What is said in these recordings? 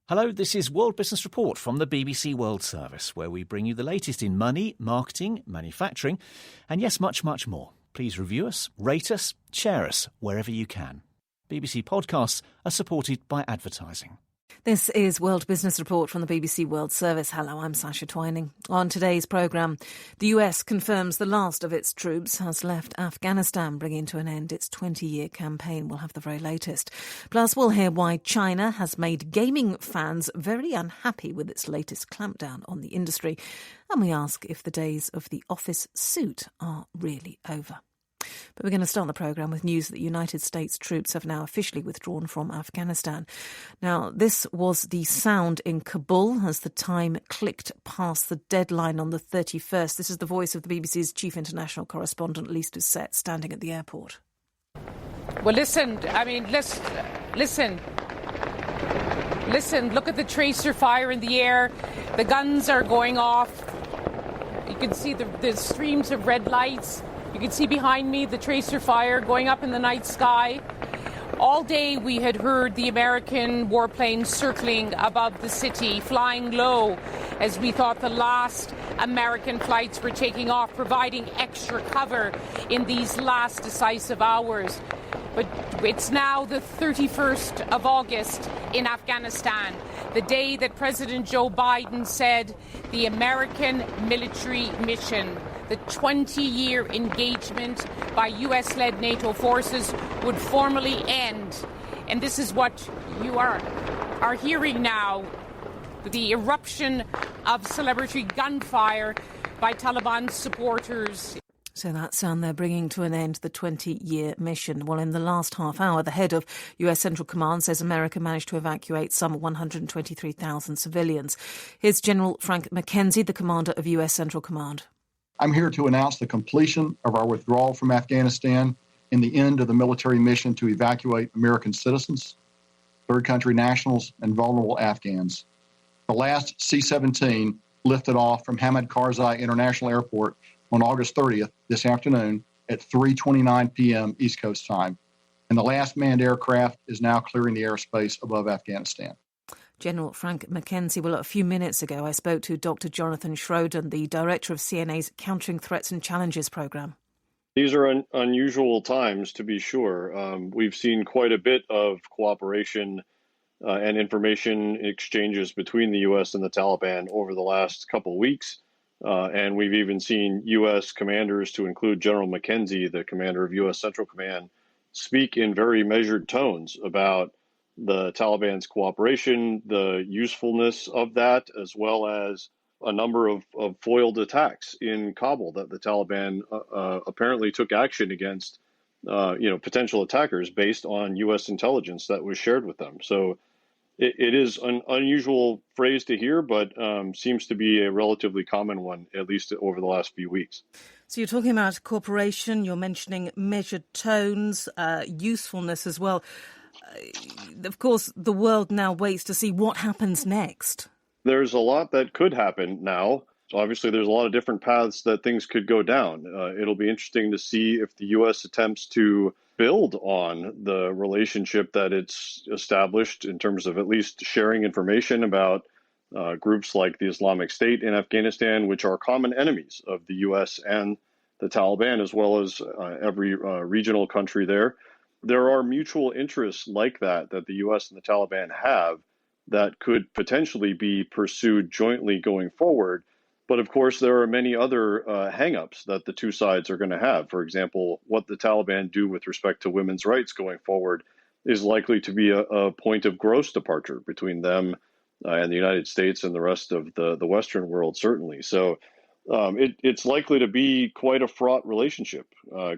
Hello, this is World Business Report from the BBC World Service, where we bring you the latest in money, marketing, manufacturing, and yes, much, much more. Please review us, rate us, share us wherever you can. BBC podcasts are supported by advertising. This is World Business Report from the BBC World Service. Hello, I'm Sasha Twining. On today's programme, the US confirms the last of its troops has left Afghanistan, bringing to an end its 20-year campaign. We'll have the very latest. Plus, we'll hear why China has made gaming fans very unhappy with its latest clampdown on the industry. And we ask if the days of the office suit are really over. But we're going to start the programme with news that the United States troops have now officially withdrawn from Afghanistan. Now, this was the sound in Kabul as the time clicked past the deadline on the 31st. This is the voice of the BBC's chief international correspondent, Lise Doucette, standing at the airport. Well, listen, listen. Look at the tracer fire in the air. The guns are going off. You can see the streams of red lights. You can see behind me the tracer fire going up in the night sky. All day we had heard the American warplanes circling above the city, flying low as we thought the last American flights were taking off, providing extra cover in these last decisive hours. But it's now the 31st of August in Afghanistan, the day that President Joe Biden said the American military mission, the 20-year engagement by US-led NATO forces, would formally end. And this is what you are hearing now, the eruption of celebratory gunfire by Taliban supporters. So that sound they're bringing to an end the 20-year mission. Well, in the last half hour, the head of US Central Command says America managed to evacuate some 123,000 civilians. Here's General Frank McKenzie, the commander of US Central Command. I'm here to announce the completion of our withdrawal from Afghanistan and the end of the military mission to evacuate American citizens, third country nationals, and vulnerable Afghans. The last C-17 lifted off from Hamid Karzai International Airport on August 30th, this afternoon, at 3:29 p.m. East Coast time. And the last manned aircraft is now clearing the airspace above Afghanistan. General Frank McKenzie. Well, a few minutes ago, I spoke to Dr. Jonathan Schroden, the director of CNA's Countering Threats and Challenges programme. These are unusual times, to be sure. We've seen quite a bit of cooperation and information exchanges between the U.S. and the Taliban over the last couple of weeks. And we've even seen U.S. commanders, to include General McKenzie, the commander of U.S. Central Command, speak in very measured tones about the Taliban's cooperation, the usefulness of that, as well as a number of foiled attacks in Kabul that the Taliban apparently took action against, potential attackers based on U.S. intelligence that was shared with them. So it is an unusual phrase to hear, but seems to be a relatively common one, at least over the last few weeks. So you're talking about cooperation, you're mentioning measured tones, usefulness as well. Of course, the world now waits to see what happens next. There's a lot that could happen now. So obviously, there's a lot of different paths that things could go down. It'll be interesting to see if the U.S. attempts to build on the relationship that it's established in terms of at least sharing information about groups like the Islamic State in Afghanistan, which are common enemies of the U.S. and the Taliban, as well as every regional country there. There are mutual interests like that the U.S. and the Taliban have that could potentially be pursued jointly going forward. But of course, there are many other hang-ups that the two sides are going to have. For example, what the Taliban do with respect to women's rights going forward is likely to be a point of gross departure between them and the United States and the rest of the Western world, certainly. So it's likely to be quite a fraught relationship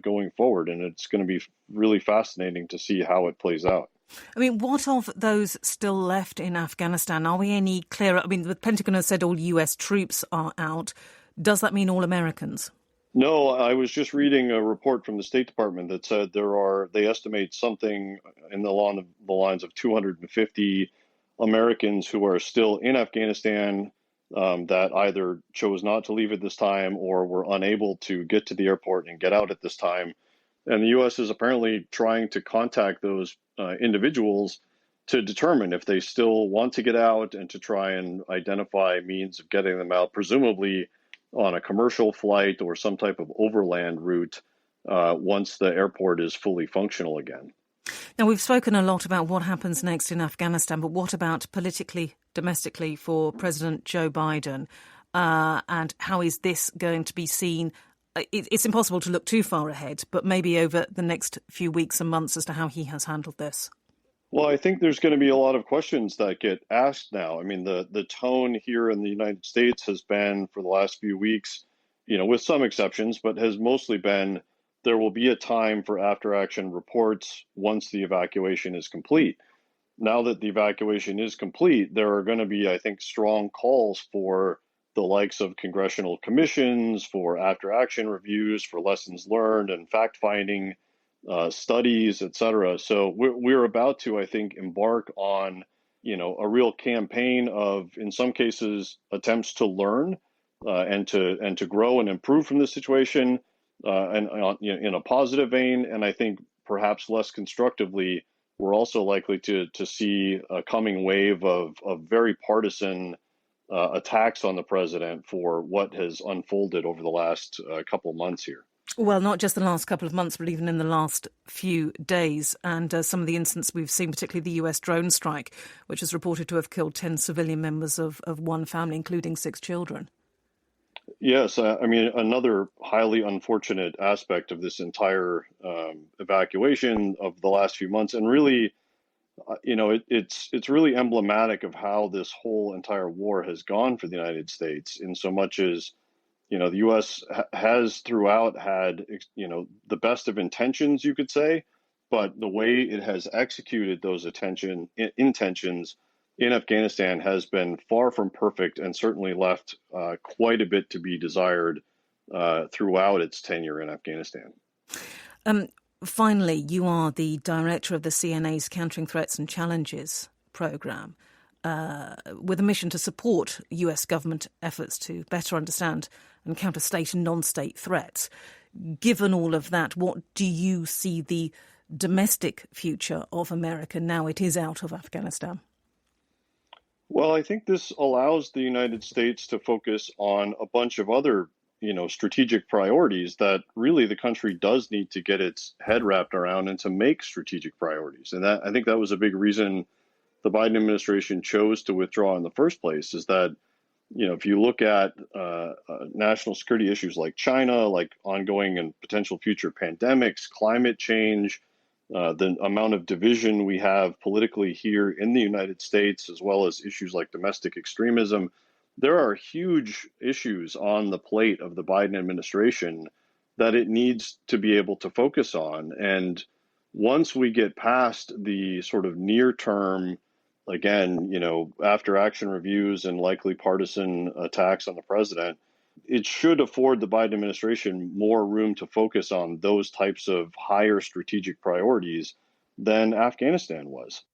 going forward, and it's going to be really fascinating to see how it plays out. I mean, what of those still left in Afghanistan? Are we any clearer? I mean, the Pentagon has said all US troops are out. Does that mean all Americans? No, I was just reading a report from the State Department that said they estimate something along the lines of 250 Americans who are still in Afghanistan that either chose not to leave at this time or were unable to get to the airport and get out at this time. And the U.S. is apparently trying to contact those individuals to determine if they still want to get out and to try and identify means of getting them out, presumably on a commercial flight or some type of overland route once the airport is fully functional again. Now, we've spoken a lot about what happens next in Afghanistan, but what about politically, domestically for President Joe Biden? And how is this going to be seen? It's impossible to look too far ahead, but maybe over the next few weeks and months as to how he has handled this. Well, I think there's going to be a lot of questions that get asked now. I mean, the tone here in the United States has been for the last few weeks, with some exceptions, but has mostly been there will be a time for after-action reports once the evacuation is complete. Now that the evacuation is complete, there are going to be, I think, strong calls for the likes of congressional commissions, for after-action reviews, for lessons learned and fact-finding studies, et cetera. So we're about to, I think, embark on, a real campaign of, in some cases, attempts to learn and to grow and improve from this situation, and in a positive vein. And I think perhaps less constructively, we're also likely to see a coming wave of very partisan attacks on the president for what has unfolded over the last couple of months here. Well, not just the last couple of months, but even in the last few days. And some of the incidents we've seen, particularly the US drone strike, which is reported to have killed 10 civilian members of one family, including 6 children. Yes, another highly unfortunate aspect of this entire evacuation of the last few months, and really, it's really emblematic of how this whole entire war has gone for the United States, in so much as, the U.S. has throughout had, the best of intentions, you could say, but the way it has executed those intentions in Afghanistan has been far from perfect and certainly left quite a bit to be desired throughout its tenure in Afghanistan. Finally, you are the director of the CNA's Countering Threats and Challenges programme, with a mission to support US government efforts to better understand and counter state and non-state threats. Given all of that, what do you see the domestic future of America now it is out of Afghanistan? Well, I think this allows the United States to focus on a bunch of other, strategic priorities that really the country does need to get its head wrapped around and to make strategic priorities. And I think that was a big reason the Biden administration chose to withdraw in the first place, is that, if you look at national security issues like China, like ongoing and potential future pandemics, climate change, the amount of division we have politically here in the United States, as well as issues like domestic extremism, there are huge issues on the plate of the Biden administration that it needs to be able to focus on. And once we get past the sort of near term, again, after action reviews and likely partisan attacks on the president, it should afford the Biden administration more room to focus on those types of higher strategic priorities than Afghanistan was.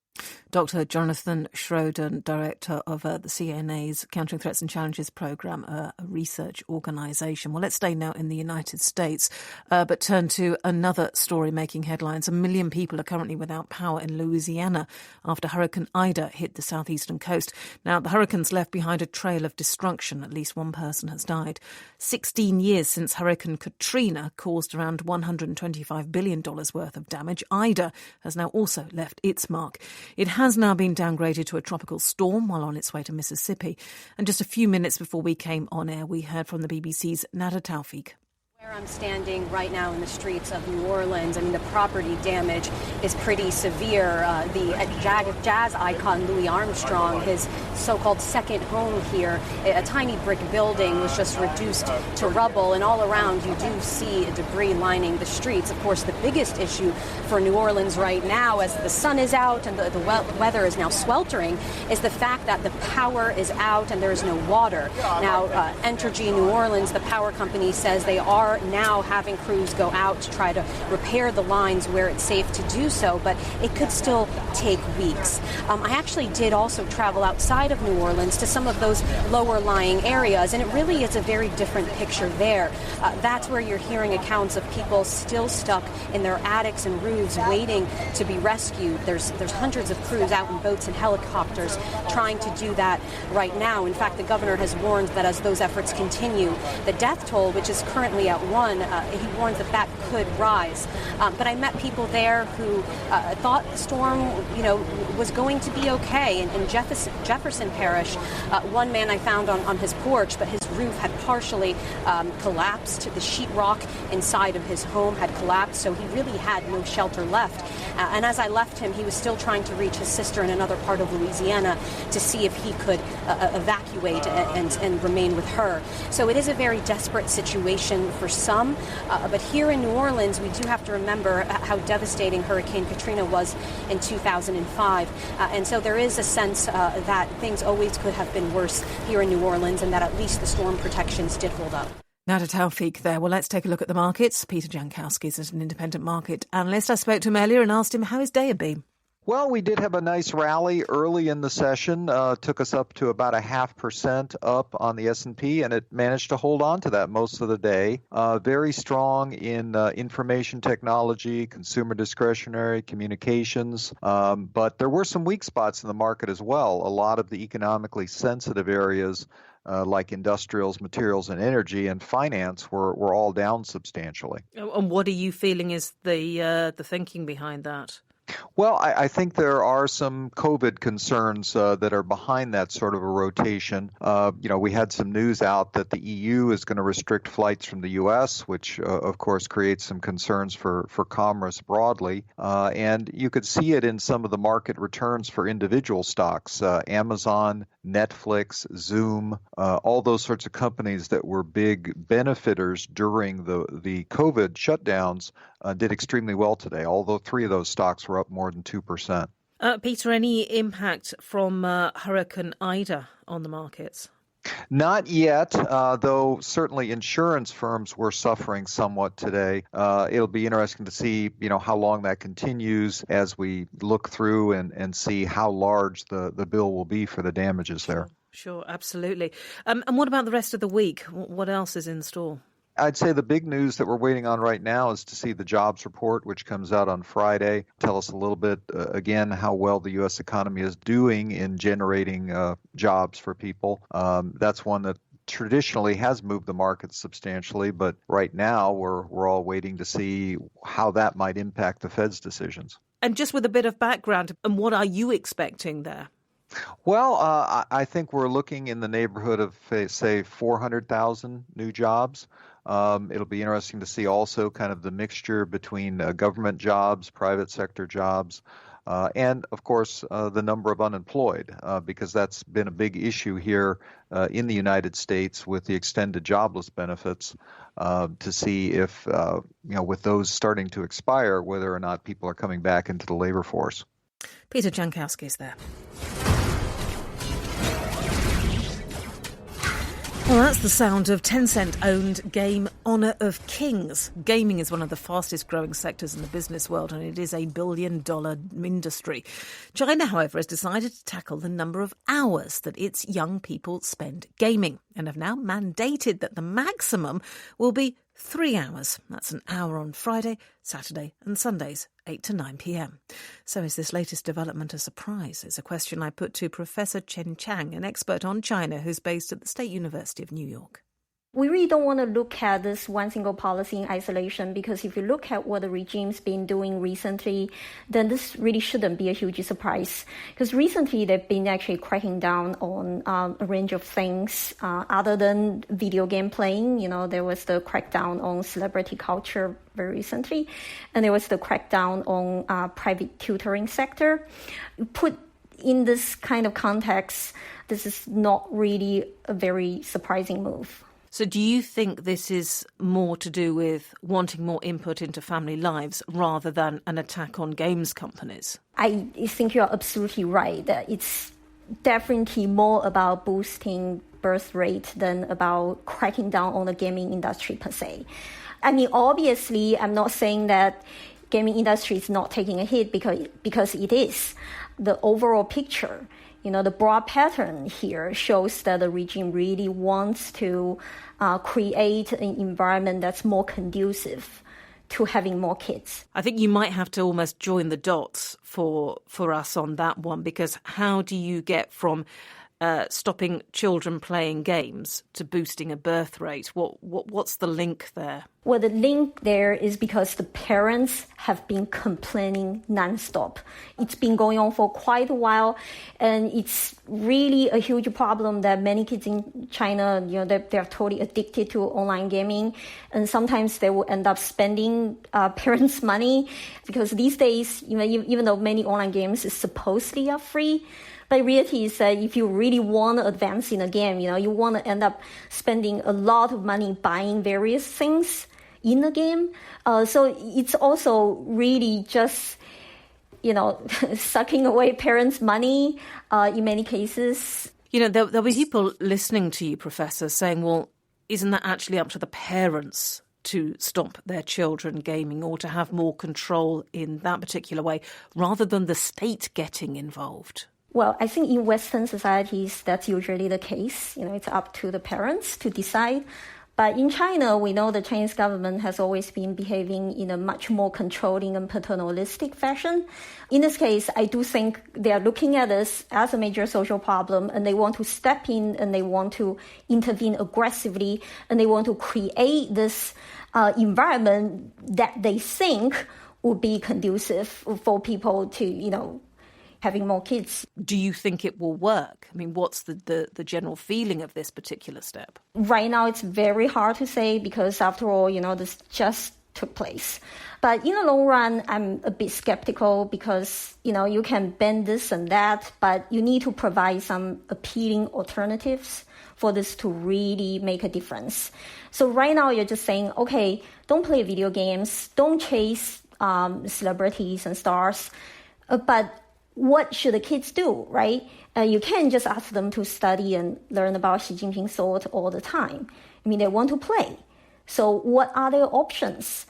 Dr. Jonathan Schroeder, Director of the CNA's Countering Threats and Challenges programme, a research organisation. Well, let's stay now in the United States, but turn to another story making headlines. 1 million people are currently without power in Louisiana after Hurricane Ida hit the southeastern coast. Now, the hurricane's left behind a trail of destruction. At least one person has died. 16 years since Hurricane Katrina caused around $125 billion worth of damage, Ida has now also left its mark. It has now been downgraded to a tropical storm while on its way to Mississippi. And just a few minutes before we came on air, we heard from the BBC's Nada Taufik. Where I'm standing right now in the streets of New Orleans, the property damage is pretty severe. The jazz icon Louis Armstrong, his so-called second home here, a tiny brick building, was just reduced to rubble, and all around you do see debris lining the streets. Of course, the biggest issue for New Orleans right now, as the sun is out and the weather is now sweltering, is the fact that the power is out and there is no water. Now, Entergy New Orleans, the power company, says they are are now having crews go out to try to repair the lines where it's safe to do so, but it could still take weeks. I actually did also travel outside of New Orleans to some of those lower-lying areas, and it really is a very different picture there. That's where you're hearing accounts of people still stuck in their attics and roofs waiting to be rescued. There's hundreds of crews out in boats and helicopters trying to do that right now. In fact, the governor has warned that as those efforts continue, the death toll, which is currently at 1, he warns that could rise. But I met people there who thought the storm, was going to be okay. In Jefferson Parish, one man I found on his porch, but his roof had partially collapsed. The sheetrock inside of his home had collapsed, so he really had no shelter left. And as I left him, he was still trying to reach his sister in another part of Louisiana to see if he could evacuate and remain with her. So it is a very desperate situation for some. But here in New Orleans, we do have to remember how devastating Hurricane Katrina was in 2005. And so there is a sense that things always could have been worse here in New Orleans, and that at least the storm protections did hold up. Nada Taufik there. Well, let's take a look at the markets. Peter Jankowski is an independent market analyst. I spoke to him earlier and asked him how his day had been. Well, we did have a nice rally early in the session, took us up to about 0.5% up on the S&P, and it managed to hold on to that most of the day. Very strong in information technology, consumer discretionary, communications, but there were some weak spots in the market as well. A lot of the economically sensitive areas like industrials, materials, and energy and finance were all down substantially. And what are you feeling is the thinking behind that? Well, I think there are some COVID concerns that are behind that sort of a rotation. We had some news out that the EU is going to restrict flights from the U.S., which, of course, creates some concerns for commerce broadly. And you could see it in some of the market returns for individual stocks. Amazon, Netflix, Zoom, all those sorts of companies that were big benefiters during the COVID shutdowns did extremely well today, although 3 of those stocks were up more than 2%. Peter, any impact from Hurricane Ida on the markets? Not yet, though certainly insurance firms were suffering somewhat today. It'll be interesting to see, how long that continues as we look through and see how large the bill will be for the damages there. Sure, absolutely. And what about the rest of the week? What else is in store? I'd say the big news that we're waiting on right now is to see the jobs report, which comes out on Friday. Tell us a little bit, again, how well the U.S. economy is doing in generating jobs for people. That's one that traditionally has moved the market substantially, but right now we're all waiting to see how that might impact the Fed's decisions. And just with a bit of background, and what are you expecting there? Well, I think we're looking in the neighborhood of, say, 400,000 new jobs. It'll be interesting to see also kind of the mixture between government jobs, private sector jobs, and, of course, the number of unemployed, because that's been a big issue here in the United States with the extended jobless benefits, to see if, with those starting to expire, whether or not people are coming back into the labor force. Peter Jankowski is there. Well, that's the sound of Tencent-owned game Honor of Kings. Gaming is one of the fastest growing sectors in the business world, and it is a billion-dollar industry. China, however, has decided to tackle the number of hours that its young people spend gaming, and have now mandated that the maximum will be 3 hours. That's an hour on Friday, Saturday and Sundays, 8 to 9 p.m. So is this latest development a surprise? It's a question I put to Professor Chen Chang, an expert on China who's based at the State University of New York. We really don't want to look at this one single policy in isolation, because if you look at what the regime's been doing recently, then this really shouldn't be a huge surprise. Because recently they've been actually cracking down on a range of things other than video game playing. There was the crackdown on celebrity culture very recently, and there was the crackdown on private tutoring sector. Put in this kind of context, this is not really a very surprising move. So do you think this is more to do with wanting more input into family lives rather than an attack on games companies? I think you're absolutely right. It's definitely more about boosting birth rate than about cracking down on the gaming industry per se. I mean, obviously, I'm not saying that gaming industry is not taking a hit because it is. The overall picture, the broad pattern here shows that the regime really wants to create an environment that's more conducive to having more kids. I think you might have to almost join the dots for us on that one, because how do you get from stopping children playing games to boosting a birth rate? What's the link there? Well, the link there is because the parents have been complaining nonstop. It's been going on for quite a while, and it's really a huge problem that many kids in China, they're totally addicted to online gaming, and sometimes they will end up spending parents' money, because these days, even though many online games supposedly are free, but the reality is that if you really want to advance in a game, you want to end up spending a lot of money buying various things in the game. So it's also really just, sucking away parents' money in many cases. There'll be people listening to you, Professor, saying, well, isn't that actually up to the parents to stop their children gaming or to have more control in that particular way, rather than the state getting involved? Well, I think in Western societies, that's usually the case. It's up to the parents to decide. But in China, we know the Chinese government has always been behaving in a much more controlling and paternalistic fashion. In this case, I do think they are looking at this as a major social problem, and they want to step in and they want to intervene aggressively, and they want to create this environment that they think would be conducive for people to, having more kids. Do you think it will work? I mean, what's the general feeling of this particular step? Right now, it's very hard to say because, after all, this just took place. But in the long run, I'm a bit skeptical because, you can bend this and that, but you need to provide some appealing alternatives for this to really make a difference. So right now, you're just saying, okay, don't play video games, don't chase celebrities and stars, but what should the kids do, right? You can't just ask them to study and learn about Xi Jinping's thought all the time. I mean, they want to play. So what are their options?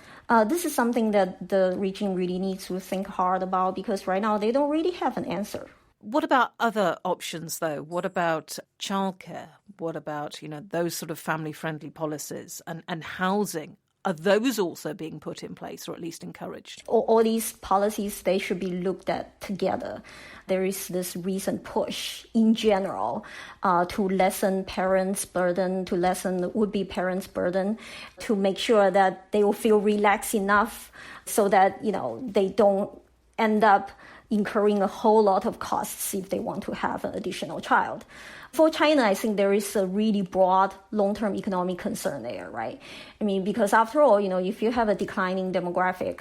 This is something that the regime really needs to think hard about, because right now they don't really have an answer. What about other options, though? What about childcare? What about, those sort of family-friendly policies and housing? Are those also being put in place, or at least encouraged? All these policies, they should be looked at together. There is this recent push in general to lessen parents' burden, to lessen would-be parents' burden, to make sure that they will feel relaxed enough so that, they don't end up incurring a whole lot of costs if they want to have an additional child. For China, I think there is a really broad long-term economic concern there, right? I mean, because after all, if you have a declining demographic,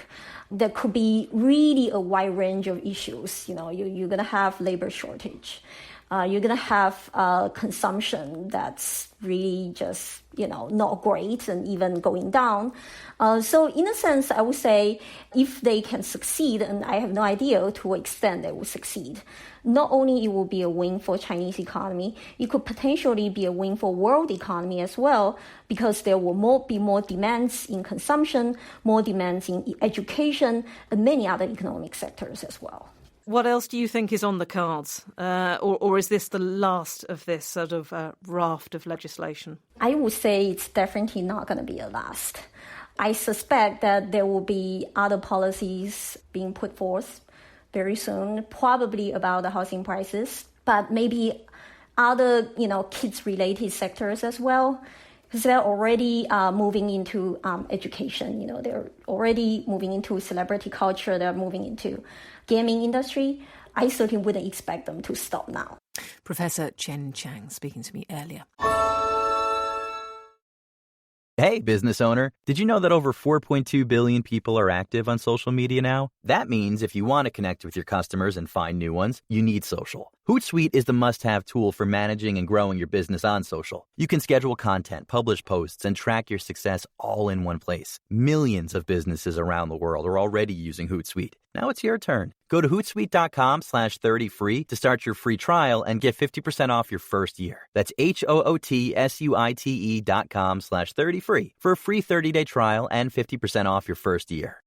there could be really a wide range of issues. You're going to have labor shortage. You're going to have consumption that's really just, not great and even going down. So in a sense, I would say if they can succeed, and I have no idea to what extent they will succeed, not only it will be a win for Chinese economy, it could potentially be a win for world economy as well, because there will be more demands in consumption, more demands in education, and many other economic sectors as well. What else do you think is on the cards? Or is this the last of this sort of raft of legislation? I would say it's definitely not going to be a last. I suspect that there will be other policies being put forth very soon, probably about the housing prices, but maybe other, kids-related sectors as well, because they're already moving into education. They're already moving into celebrity culture. They're moving into gaming industry. I certainly wouldn't expect them to stop now. Professor Chen Chang speaking to me earlier. Hey, business owner. Did you know that over 4.2 billion people are active on social media now? That means if you want to connect with your customers and find new ones, you need social. Hootsuite is the must-have tool for managing and growing your business on social. You can schedule content, publish posts, and track your success all in one place. Millions of businesses around the world are already using Hootsuite. Now it's your turn. Go to hootsuite.com/30free to start your free trial and get 50% off your first year. That's HOOTSUITE.com/30free for a free 30-day trial and 50% off your first year.